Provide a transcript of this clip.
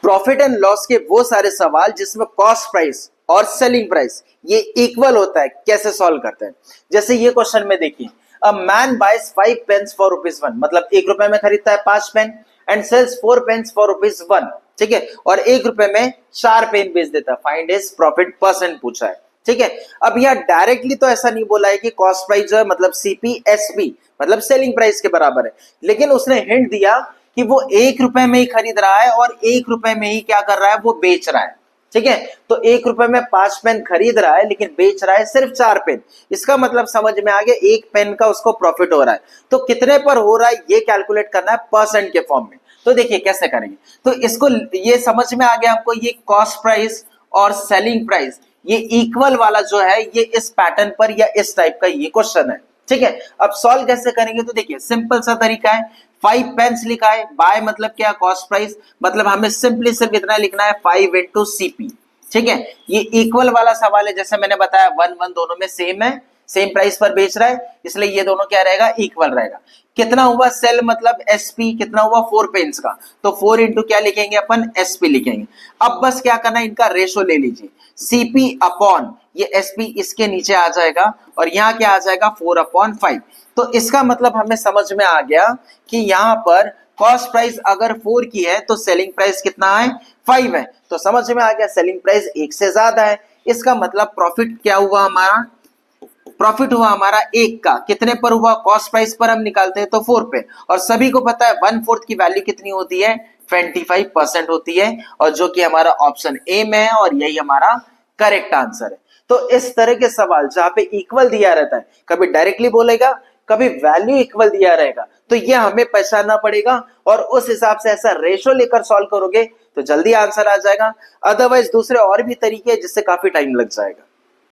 Profit and loss के वो सारे सवाल जिसमें कॉस्ट प्राइस और सेलिंग प्राइस ये इक्वल होता है, कैसे सॉल्व करते हैं। जैसे ये क्वेश्चन में देखिए, a man buys 5 pens for ₹1, मतलब 1 रुपए में खरीदता है 5 pen, and sells 4 pens for ₹1, ठीक है, और 1 रुपए में 4 पेन बेच देता है। फाइंड हिज प्रॉफिट परसेंट पूछा है, ठीक है। अब यहाँ डायरेक्टली तो ऐसा नहीं बोला है कि कॉस्ट प्राइस जो है मतलब CPSP मतलब सेलिंग प्राइस के बराबर है, लेकिन उसने हिंट दिया कि वो 1 रुपए में ही खरीद रहा है और 1 रुपए में ही क्या कर रहा है, वो बेच रहा है, ठीक है। तो 1 रुपए में 5 पेन खरीद रहा है लेकिन बेच रहा है सिर्फ 4 पेन। इसका मतलब समझ में आ गया, 1 पेन का उसको प्रॉफिट हो रहा है। तो कितने पर हो रहा है ये कैलकुलेट करना है परसेंट के फॉर्म में। तो देखिए कैसे करेंगे, तो इसको ये समझ में आ गया आपको, ये कॉस्ट प्राइस और सेलिंग प्राइस ये इक्वल वाला जो है ये इस पैटर्न पर या इस टाइप का ये क्वेश्चन है, ठीक है। अब सॉल्व कैसे करेंगे, तो देखिए सिंपल सा तरीका है। 5 पेन्स लिखा है, बाय मतलब क्या, कॉस्ट प्राइस, मतलब हमें सिंपली सिर्फ इतना लिखना है 5 इंटू CP, ठीक है। ये इक्वल वाला सवाल है, जैसे मैंने बताया 1 दोनों में सेम है, सेम प्राइस पर बेच रहा है, इसलिए ये दोनों क्या रहेगा, इक्वल रहेगा। कितना हुआ सेल मतलब SP, कितना हुआ 4 पेन्स का, तो 4 इंटू क्या लिखेंगे अपन, SP लिखेंगे। अब बस क्या करना है, इनका रेशो ले लीजिए, CP अपॉन ये SP इसके नीचे आ जाएगा और यहाँ क्या आ जाएगा 4/5। तो इसका मतलब हमें समझ में आ गया कि यहाँ पर कॉस्ट प्राइस अगर 4 की है तो सेलिंग प्राइस कितना है, 5 है। तो समझ में आ गया सेलिंग प्राइस 1 से ज्यादा है। इसका मतलब प्रॉफिट क्या हुआ हमारा, प्रॉफिट हुआ हमारा 1 का, कितने पर हुआ, कॉस्ट प्राइस पर हम निकालते हैं तो 4 पे, और सभी को पता है 1/4 की वैल्यू कितनी होती है, 25% होती है, और जो कि हमारा ऑप्शन ए में है और यही हमारा करेक्ट आंसर है। तो इस तरह के सवाल जहां पे इक्वल दिया रहता है, कभी डायरेक्टली बोलेगा कभी वैल्यू इक्वल दिया रहेगा, तो ये हमें पहचानना पड़ेगा और उस हिसाब से ऐसा रेशो लेकर सॉल्व करोगे तो जल्दी आंसर आ जाएगा। अदरवाइज दूसरे और भी तरीके हैं जिससे काफी टाइम लग जाएगा।